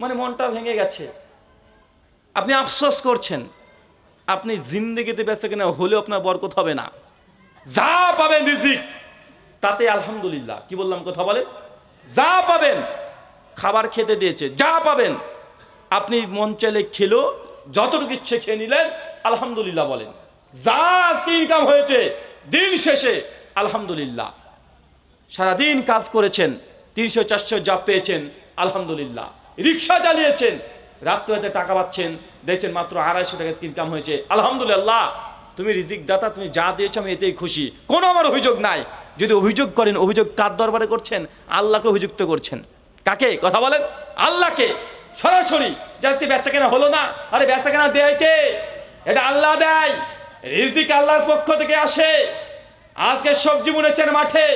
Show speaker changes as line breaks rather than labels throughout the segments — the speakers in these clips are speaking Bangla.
মানে মনটা ভেঙে গেছে, আপনি আফসোস করছেন, আপনি জিন্দেগিতে বেঁচে কিনা হলেও আপনার বরকত হবে না। যা পাবেন রিজিক তাতে আলহামদুলিল্লাহ। কি বললাম কথা বলেন? যা পাবেন, খাবার খেতে দিয়েছে, যা পাবেন আপনি মন চাইলে খেলো, যতটুকু ইচ্ছে খেয়ে নিলেন, আলহামদুলিল্লাহ বলেন। যা আজকে ইনকাম হয়েছে দিন শেষে আলহামদুলিল্লাহ। সারাদিন কাজ করেছেন, 300-400 যা পেয়েছেন আলহামদুলিল্লাহ। রিক্সা চালিয়েছেন, রাত্রে টাকা পাচ্ছেন, দেখছেন মাত্র 250 টাকা ইনকাম হয়েছে, আলহামদুলিল্লাহ। তুমি রিজিক দাতা, তুমি যা দিয়েছো আমি এতেই খুশি, কোনো আমার অভিযোগ নাই। যদি অভিযোগ করেন, অভিযোগ কার দরবারে করছেন? আল্লাহকে অভিযুক্ত করছেন। কাকে? কথা বলেন, আল্লাহকে সরাসরি। যে আজকে বেচা কেনা হলো না, আরে বেচা কেনা দেয় কে? এটা আল্লাহ দেয়, রিজিক আল্লাহর পক্ষ থেকে আসে। আজকে সবজি বুনেছেন মাঠে,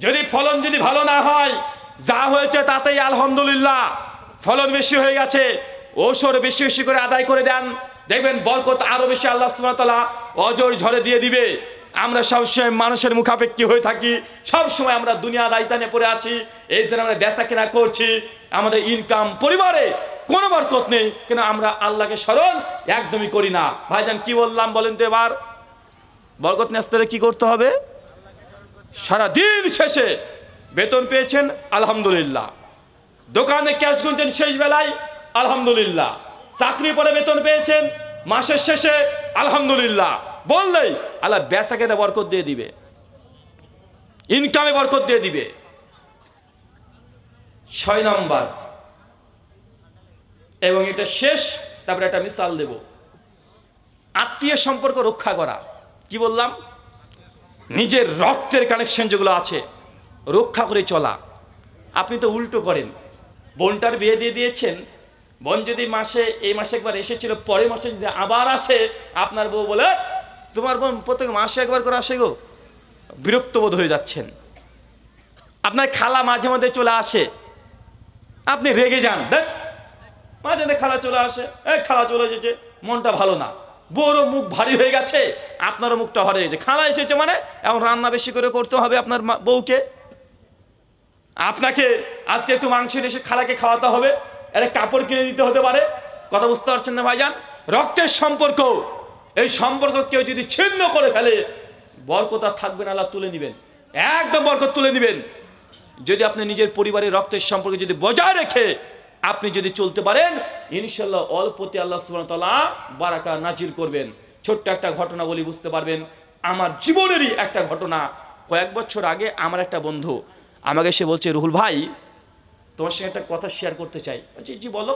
যদি ফলন যদি ভালো না হয়, যা হয়েছে তাতেই আলহামদুলিল্লাহ। ফলন বেশি হয়ে গেছে, ঔষধ বেশি বেশি করে আদায় করে দেন, দেখবেন বরকত আরো বেশি আল্লাহ সুবহানাহু ওয়া তাআলা অজর ঝরে দিয়ে দিবে। আমরা সবসময় মানুষের মুখাপেক্ষী হয়ে থাকি, সবসময় আমরা দুনিয়া রাজধানে পড়ে আছি, এই জন্য আমরা বেচা কেনা করছি, আমাদের ইনকাম, পরিবারে কোনো বরকত নেই, কেন আমরা আল্লাহকে স্মরণ একদমই করি না। ভাইজান কি বললাম বলেন তো এবার? বরকত নিয়ে আসতে কি করতে হবে? সারা দিন শেষে বেতন পেয়েছেন আলহামদুলিল্লাহ, দোকানে ক্যাশ গুনছেন শেষ বেলায় আলহামদুলিল্লাহ, চাকরি পরে বেতন পেয়েছেন মাসের শেষে আলহামদুলিল্লাহ, বললেই আল্লাহ বেচা কেনা বরকত দিয়ে দিবে, ইনকামে বরকত দিয়ে দিবে। 6 নম্বর, এবং এটা শেষ, তারপরে একটা মিসাল দেব, আত্মীয় সম্পর্ক রক্ষা করা। কি বললাম? নিজের রক্তের কানেকশন যেগুলো আছে রক্ষা করে চলা। আপনি তো উল্টো করেন, বোনটার বিয়ে দিয়ে দিয়েছেন, বোন যদি এই মাসে একবার এসেছিল, পরের মাসে যদি আবার আসে, আপনার বউ বলে তোমার বোন প্রত্যেক মাসে একবার করে আসে গো, বিরক্ত বোধ হয়ে যাচ্ছেন। আপনার খালা মাঝে মাঝে চলে আসে, আপনি রেগে যান, দেখ মাঝে মাঝে খালা চলে আসে, খালা চলে এসেছে, মনটা ভালো না, বউরও মুখ ভারী হয়ে গেছে, আপনারও মুখটা ভারী হয়েছে। খালা এসেছে মানে এখন রান্না বেশি করে করতে হবে আপনার বউকে, আপনাকে আজকে একটু মাংস এসে খালাকে খাওয়াতে হবে, একটা কাপড় কিনে দিতে হতে পারে। কথা বুঝতে পারছেন না ভাইজান? রক্তের সম্পর্ক, এই সম্পর্ক কেউ যদি ছিন্ন করে ফেলে, বরকত আর থাকবে না, আল্লাহ তুলে নেবেন, একদম বরকত তুলে নেবেন। যদি আপনি নিজের পরিবারের রক্তের সম্পর্ক যদি বজায় রেখে আপনি যদি চলতে পারেন, ইনশাল্লাহ অল্পতে আল্লাহ সুবহানাহু ওয়া তাআলা বারাকা নাজিল করবেন। ছোট্ট একটা ঘটনা বলি, বুঝতে পারবেন। আমার জীবনেরই একটা ঘটনা। কয়েক বছর আগে আমার একটা বন্ধু আমাকে সে বলছে, রুহুল ভাই তোমার সঙ্গে একটা কথা শেয়ার করতে চাই। জি জি বলো।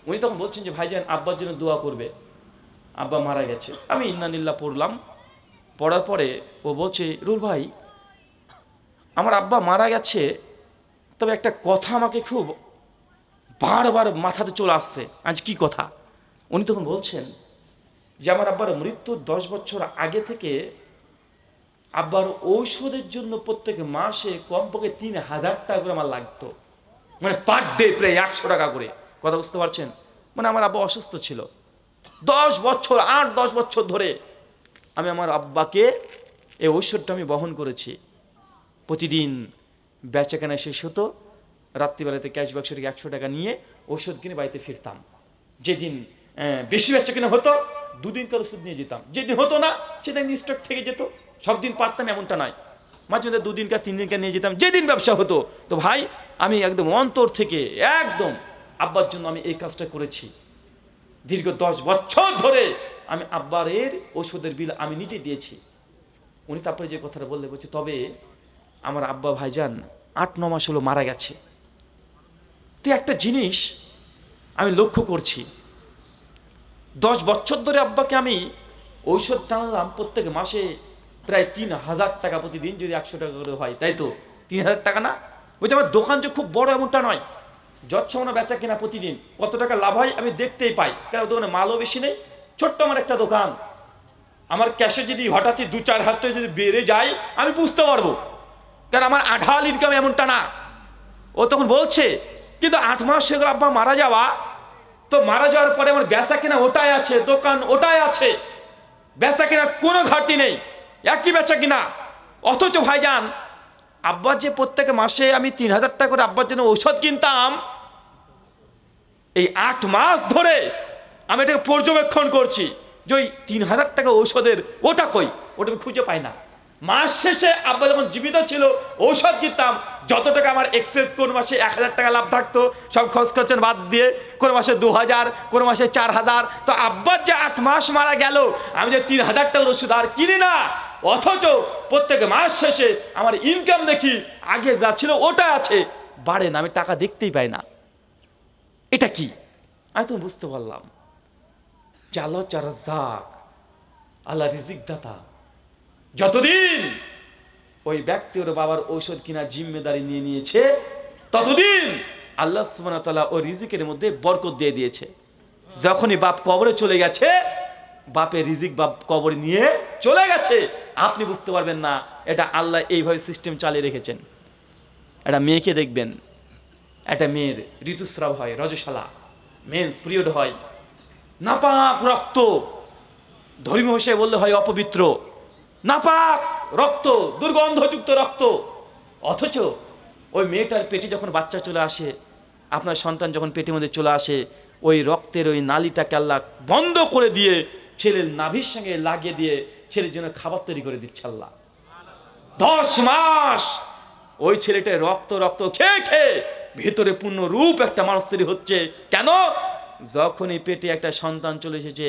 উনি তখন বলছেন যে ভাইজান আব্বার জন্য দোয়া করবে, আব্বা মারা গেছে। আমি ইন্নালিল্লাহ পড়লাম, পড়ার পরে ও বলছে, রুহুল ভাই আমার আব্বা মারা গেছে, তবে একটা কথা আমাকে খুব বারবার মাথাতে চলে আসছে। আজ কি কথা? উনি তখন বলছেন যে আমার আব্বার মৃত্যুর 10 বছর আগে থেকে আব্বার ঔষধের জন্য প্রত্যেক মাসে কমপক্ষে 3000 টাকা করে আমার লাগতো, মানে পার ডে প্রায় 100 টাকা করে। কথা বুঝতে পারছেন? মানে আমার আব্বা অসুস্থ ছিল 10 বছর, 8-10 বছর ধরে আমি আমার আব্বাকে এই ঔষধটা আমি বহন করেছি। প্রতিদিন বেচাকেনা শেষ হতো, রাত্রিবেলাতে ক্যাশ বাক্স থেকে 100 টাকা নিয়ে ওষুধ কিনে বাড়িতে ফিরতাম। যেদিন বেশি বেচাকেনা হতো 2 দিন করে ওষুধ নিয়ে যেতাম, যেদিন হতো না সেদিন স্টক থেকে যেত। সব দিন পারতাম এমনটা নয়, মাঝে মাঝে 2 দিনকার 3 দিনকার নিয়ে যেতাম, যেদিন ব্যবসা হতো। তো ভাই আমি একদম অন্তর থেকে একদম আব্বার জন্য আমি এই কাজটা করেছি। দীর্ঘ 10 বছর ধরে আমি আব্বার ওষুধের বিল আমি নিজে দিয়েছি। উনি তারপরে যে কথাটা বলছে, তবে আমার আব্বা ভাইজান 8-9 মাস হলো মারা গেছে। তো একটা জিনিস আমি লক্ষ্য করছি, 10 বছর ধরে আব্বাকে আমি ঔষধ টানলাম, প্রত্যেক মাসে প্রায় 3000 টাকা প্রতিদিন, যদি 100 টাকা করে হয়, তাই তো 3000 টাকা না? বলছি আমার দোকান যে খুব বড় এমনটা নয়, যৎসামান্য বেচা কেনা প্রতিদিন কত টাকা লাভ হয় আমি দেখতেই পাই, কারণ দোকানে মালও বেশি নেই, ছোট্ট আমার একটা দোকান। আমার ক্যাশে যদি হঠাৎই 2-4 হাজার টাকা যদি বেড়ে যায় আমি বুঝতে পারবো, কারণ আমার আঢাল ইনকাম এমনটা না। ও তখন বলছে, কিন্তু 8 মাস হয়ে গেল আব্বা মারা যাওয়া, তো মারা যাওয়ার পরে আমার বেচা কেনা ওটাই আছে, দোকান ওটাই আছে, বেচা কেনা কোনো ঘাটতি নেই, একই বেচা কিনা। অথচ ভাইজান আব্বার যে প্রত্যেক মাসে আমি 3000 টাকা করে আব্বার জন্য ঔষধ কিনতাম, এই 8 মাস ধরে আমি এটাকে পর্যবেক্ষণ করছি যে ওই 3,000 টাকা ঔষধের ওটা কই, ওটা আমি খুঁজে পাই না। মাস শেষে আব্বা যখন জীবিত ছিল ঔষধ কিনতাম, যত টাকা আমার এক্সেস, কোন মাসে 1,000 টাকা লাভ থাকতো, সব খরচ করছেন বাদ দিয়ে, কোন মাসে 2,000, কোন মাসে 4,000। তো আব্বার যে 8 মাস মারা গেল, আমি যে 3,000 টাকার ওষুধ আর কিনি না, অথচ প্রত্যেক মাস শেষে আমার ইনকাম দেখি আগে যা ছিল ওটা আছে, বাড়ে না, আমি টাকা দেখতেই পাই না। এটা কি? আমি তো বুঝতে পারলাম যে আল্লাহ রাজ্জাক, আল্লাহ রিজিক দাতা। যতদিন ওই ব্যক্তি ওর বাবার ঔষধ কিনা জিম্মেদারি নিয়ে নিয়েছে, ততদিন আল্লাহ সুবহানাহু ওয়া তাআলা ওই রিজিকের মধ্যে বরকত দিয়ে দিয়েছে। যখনই বাপ কবরে চলে গেছে, বাপের রিজিক বাপ কবরে নিয়ে চলে গেছে, আপনি বুঝতে পারবেন না এটা আল্লাহ এইভাবে সিস্টেম চালিয়ে রেখেছেন। একটা মেয়েকে দেখবেন, একটা মেয়ের ঋতুস্রাব হয়, রজশালা মেন্স পিরিয়ড হয়, নাপাক রক্ত, ধর্মীয় ভাষায় বললে হয় অপবিত্র, নাপাক রক্ত, দুর্গন্ধযুক্ত রক্ত। অথচ ওই মেয়েটার পেটে যখন বাচ্চা চলে আসে, আপনার সন্তান যখন পেটের মধ্যে চলে আসে, ওই রক্তের ওই নালীটাকে আল্লাহ বন্ধ করে দিয়ে ছেলের নাভির সঙ্গে লাগিয়ে দিয়ে ছেলের জন্য খাবার তৈরি করে দিচ্ছে আল্লাহ। 10 মাস ওই ছেলেটা রক্ত রক্ত খেয়ে খেয়ে ভেতরে পূর্ণ রূপ একটা মানুষ তৈরি হচ্ছে। কেন? যখনই পেটে একটা সন্তান চলে এসেছে,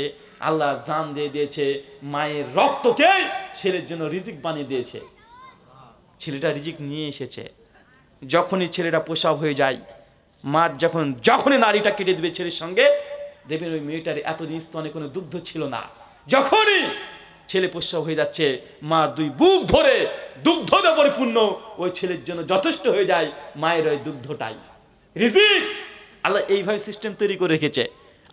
আল্লাহ জান দিয়ে দিয়েছে, মায়ের রক্তকে ছেলের জন্য রিজিক বানিয়ে দিয়েছে। ছেলেটা রিজিক নিয়ে এসেছে। যখনই ছেলেটা প্রসব হয়ে যায়, মা যখনই নারীটা কেটে দেবে ছেলের সঙ্গে, দেখবেন ওই মেয়েটার এতদিন স্তনে কোনো দুগ্ধ ছিল না। যখনই ছেলে প্রসব হয়ে যাচ্ছে, মা 2 বুক ভরে দুগ্ধ দিয়ে পরিপূর্ণ, ওই ছেলের জন্য যথেষ্ট হয়ে যায় মায়ের ওই দুগ্ধটাই রিজিক। আল্লাহ এইভাবে সিস্টেম তৈরি করে রেখেছে।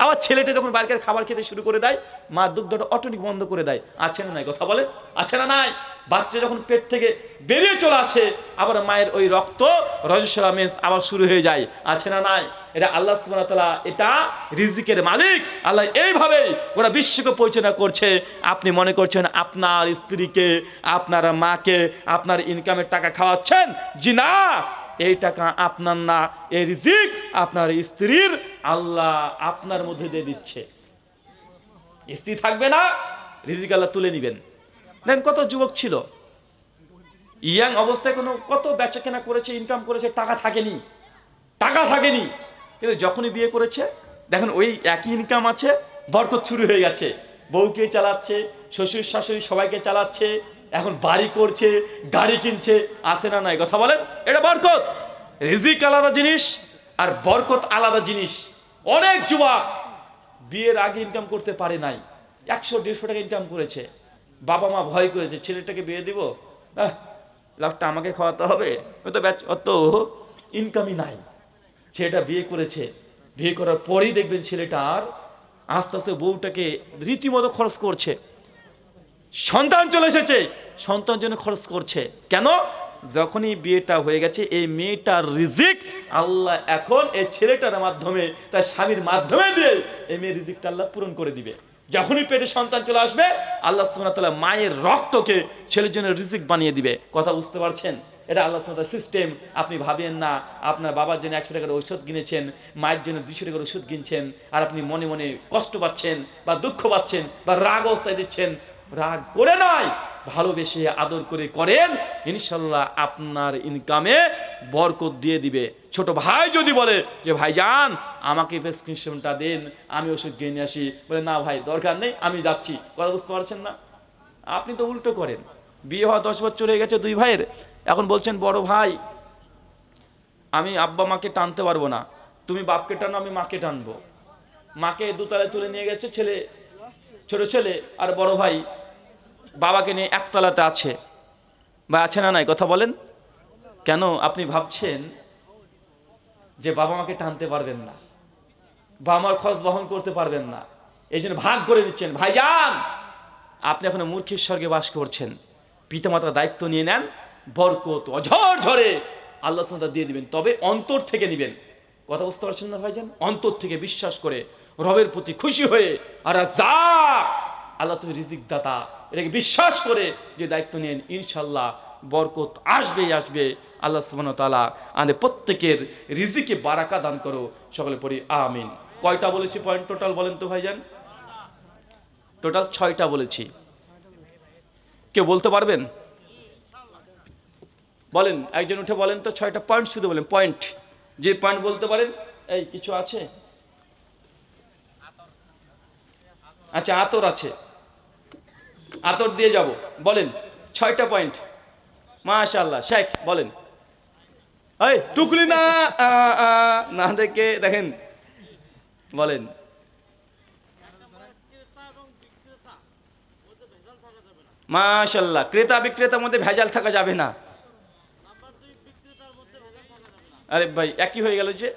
আবার ছেলেটা যখন বাইরের খাবার খেতে শুরু করে দেয়, মা দুগ্ধটা অটোমেটিক বন্ধ করে দেয়। আছে না নাই? কথা বলে, আছে না নাই? বাচ্চা যখন পেট থেকে বেরিয়ে চলে আসে, আবার মায়ের ওই রক্ত, রজস্বলা মেন্স আবার শুরু হয়ে যায়। আছে না নাই? এটা আল্লাহ সুবহানাহু ওয়া তাআলা, এটা রিজিকের মালিক আল্লাহ এইভাবেই গোটা বিশ্বকে পরিচালনা করছে। আপনি মনে করছেন আপনার স্ত্রীকে, আপনার মাকে আপনার ইনকামের টাকা খাওয়াচ্ছেন? জি না, এই টাকা আপনার না, এই রিজিক আপনার স্ত্রীর, আল্লাহ আপনার মধ্যে দিয়ে দিচ্ছে। স্ত্রী থাকবে না, রিজিক আল্লাহ তুলে নিবেন। দেখেন কত যুবক ছিল, ইয়াং অবস্থায় কত বেচা কেনা করেছে, ইনকাম করেছে, টাকা থাকেনি, কিন্তু যখনই বিয়ে করেছে, দেখেন ওই একই ইনকাম আছে, বরকত শুরু হয়ে গেছে। বউকে চালাচ্ছে, শ্বশুর শাশুড়ি সবাইকে চালাচ্ছে, এখন বাড়ি করছে, গাড়ি কিনছে। আছে না নাই? কথা বলেন, এটা বরকত। রিজিক আলাদা জিনিস আর বরকত আলাদা জিনিস। অনেক যুবক বিয়ের আগে ইনকাম করতে পারে নাই, 100-150 টাকা ইনকাম করেছে, বাবা মা ভয় করেছে ছেলেটাকে বিয়ে দিব, লাস্টটা আমাকে খাওয়াতে হবে, অত ইনকামই নাই। ছেলেটা বিয়ে করেছে, বিয়ে করার পরেই দেখবেন ছেলেটার আস্তে আস্তে বউটাকে রীতিমতো খরচ করছে। সন্তান চলে এসেছে, সন্তান জন্য খরচ করছে। কেন? যখনই বিয়েটা হয়ে গেছে, এই মেয়েটার রিজিক আল্লাহ এখন এই ছেলেটার মাধ্যমে, তার স্বামীর মাধ্যমে দিয়ে এই মেয়ের রিজিকটা আল্লাহ পূরণ করে দিবে। যখনই পেটে সন্তান চলে আসবে, আল্লাহ সুবহানাহু ওয়া তাআলা মায়ের রক্তকে ছেলের জন্য রিজিক বানিয়ে দিবে। কথা বুঝতে পারছেন? এটা আল্লাহ সুবহানাহু ওয়া তাআলার সিস্টেম। আপনি ভাবেন না আপনার বাবার জন্য 100 টাকার ঔষধ কিনেছেন, মায়ের জন্য 200 টাকার ওষুধ কিনছেন, আর আপনি মনে মনে কষ্ট পাচ্ছেন বা দুঃখ পাচ্ছেন বা রাগ অবস্থায় দিচ্ছেন। রাগ করে নয়, ভালোবেসে আদর করে করেন, ইনশাল্লাহ আপনার ইনকামে বরকত দিয়ে দিবে। ছোট ভাই যদি বলে যে ভাইজান আমাকে প্রেসক্রিপশনটা দেন, আমি ওষুধ কিনে নিয়ে আসি, বলে না ভাই দরকার নেই, আমি যাচ্ছি। কথা বুঝতে পারছেন না? আপনি তো উল্টো করেন। বিয়ে হওয়া 10 বছর হয়ে গেছে 2 ভাইয়ের, এখন বলছেন বড় ভাই আমি আব্বা মাকে টানতে পারবো না, তুমি বাপকে টানো, আমি মাকে টানবো। মাকে দোতলায় তুলে নিয়ে গেছে ছেলে, ছোট ছেলে, আর বড় ভাই বাবাকে নিয়ে একতলাতে আছে। বা আছে না নাই? কথা বলেন। কেন? আপনি ভাবছেন যে বাবা মাকে টানতে পারবেন না, বাবা মার খরচ বহন করতে পারবেন না, এই জন্য ভাগ করে নিচ্ছেন। ভাইজান আপনি এখন মূর্খের স্বর্গে বাস করছেন। পিতামাতার দায়িত্ব নিয়ে নেন, বরকত অঝর ঝরে আল্লাহ সুবহানাহু ওয়া তাআলা দিয়ে দিবেন, তবে অন্তর থেকে নিবেন। কথা বুঝতে পারছেন না ভাইজান? অন্তর থেকে বিশ্বাস করে, রবের প্রতি খুশি হয়ে, আর রাজ্জাক আল্লাহ তুমি রিজিক দাতা, এটাকে বিশ্বাস করে যে দায়িত্ব নেন, ইনশাল্লাহ বরকত আসবেই আসবে। আল্লাহ সুবহানাহু ওয়া তাআলা আমাদের প্রত্যেকের রিজিকে বারাকা দান করো, সকলে পড়ি আমিন। কয়টা বলেছি পয়েন্ট টোটাল বলেন তো ভাইজান? টোটাল 6টা বলেছি। কেউ বলতে পারবেন? বলেন, একজন উঠে বলেন তো 6টা পয়েন্ট, শুধু বলেন পয়েন্ট, যে পয়েন্ট বলতে পারেন। এই কিছু আছে? আচ্ছা, আতর আছে, আতর দিয়ে যাব। বলেন 6টা পয়েন্ট। মাশাআল্লাহ, শেখ বলেন। এই টুকলি না না দেখে দেখেন, বলেন। মাশাআল্লাহ, ক্রেতা বিক্রেতার মধ্যে ভেজাল থাকা যাবে না। আরে ভাই একই হয়ে গেল যে,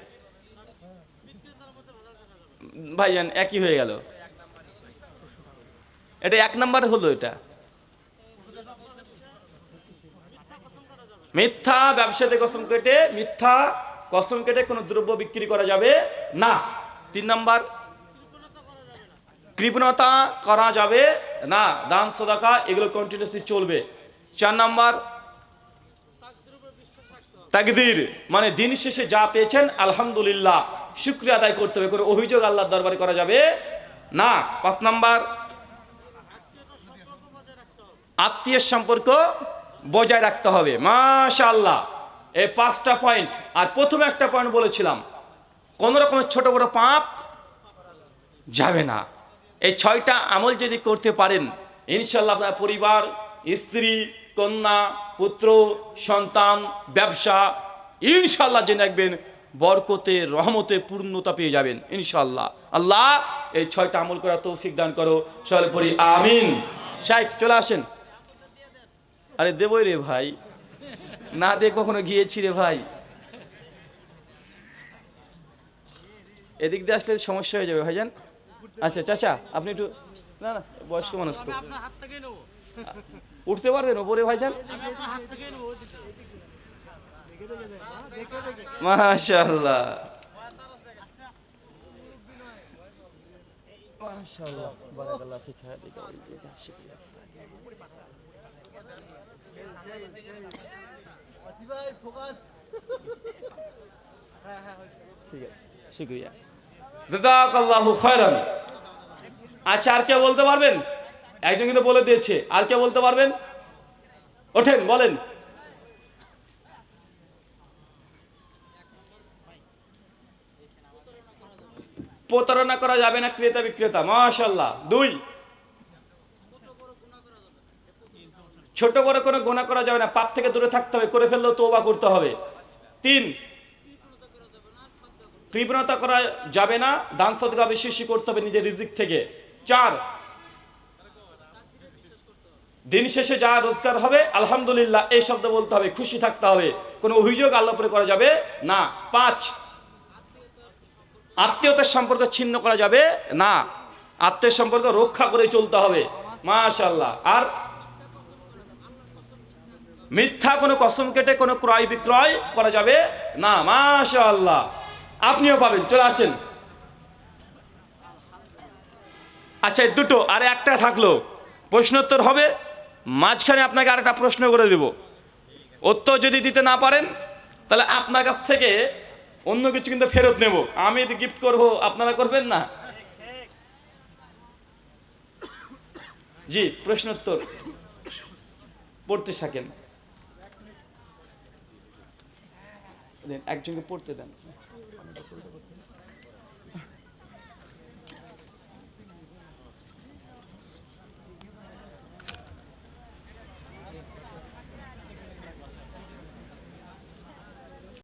ভাইজান একই হয়ে গেল। এটা 1 নাম্বার হলো। এটা মিথ্যা ব্যবসাতে কসম কেটে, মিথ্যা কসম কেটে কোনো দ্রব্য বিক্রি করা যাবে না। 3 নাম্বার, কৃপণতা করা যাবে না, দান সদাকা এগুলো কন্টিনিউসলি চলবে। 4 নাম্বার, তাকদীর মানে দিন শেষে যা পেয়েছেন আলহামদুলিল্লাহ শুকরিয়া আদায় করতে হবে, কোনো অভিযোগ আল্লাহর দরবারে করা যাবে না। 5 নাম্বার, আত্মীয়ের সম্পর্ক বজায় রাখতে হবে। মাশাআল্লাহ, এই 5টা পয়েন্ট। আর প্রথমে একটা পয়েন্ট বলেছিলাম, কোন রকমের ছোট বড় পাপ যাবে না। এই 6টা আমল যদি করতে পারেন, ইনশাআল্লাহ আপনার পরিবার, স্ত্রী, কন্যা, পুত্র, সন্তান, ব্যবসা ইনশাআল্লাহ জেনে রাখবেন বরকতে রহমতে পূর্ণতা পেয়ে যাবেন ইনশাআল্লাহ। আল্লাহ এই 6টা আমল করার তৌফিক দান করো, সকলে পড়ি আমিন। শাইখ চলে আসেন। আরে দেবই রে ভাই, না দে কখনো গিয়েছি রে ভাই। এদিক দিয়ে আসলে সমস্যা হয়ে যাবে ভাইজান। আচ্ছা চাচা আপনি একটু, না না বয়স্ক মানুষ তো, উঠতে পারবেন ওপরে ভাইজান? মাশাআল্লাহ মাশাআল্লাহ, বারাকাল্লাহ ফিক হাদিকা ওয়া ইয়া শুকরিয়া। ঠিক আছে, শুকরিয়া, জাযাকাল্লাহু খায়রান। আচ্ছা আর কে বলতে পারবেন? একজন কিন্তু বলে দিয়েছে, আর কে বলতে পারবেন? ওঠেন বলেন। প্রতারণা করা যাবে না ক্রেতা বিক্রেতা। মাশাআল্লাহ। 2, ছোট বড় কোনো গুনাহ করা যাবে না, পাপ থেকে দূরে থাকতে হবে, করে ফেললেও তওবা করতে হবে। 3, কৃপণতা করা যাবে না, দান সদকা বেশি বেশি করতে হবে নিজের রিজিক থেকে। 4, দিন শেষে যা রোজগার হবে আলহামদুলিল্লাহ এই শব্দ বলতে হবে, খুশি থাকতে হবে, কোনো অভিযোগ আল্লাহর উপরে করা যাবে না। 5, আত্মীয়তার সম্পর্ক ছিন্ন করা যাবে না, আত্মীয় সম্পর্ক রক্ষা করে চলতে হবে। মাশাআল্লাহ। আর মিথ্যা কোনো কসম কেটে কোনো ক্রয় বিক্রয় করা যাবে না। মাশাআল্লাহ, আপনিও পাবেন, চলে আসেন। আচ্ছা দুটো, আর একটা থাকলো প্রশ্নোত্তর হবে, মাঝখানে আপনাকে আরেকটা প্রশ্ন করে দেব, উত্তর যদি দিতে না পারেন তাহলে আপনার কাছ থেকে অন্য কিছু কিন্তু ফেরত নেব, আমি গিফট করব, আপনারা করবেন না? জি, প্রশ্নোত্তর পড়তে থাকেন, একজনকে পড়তে দেন।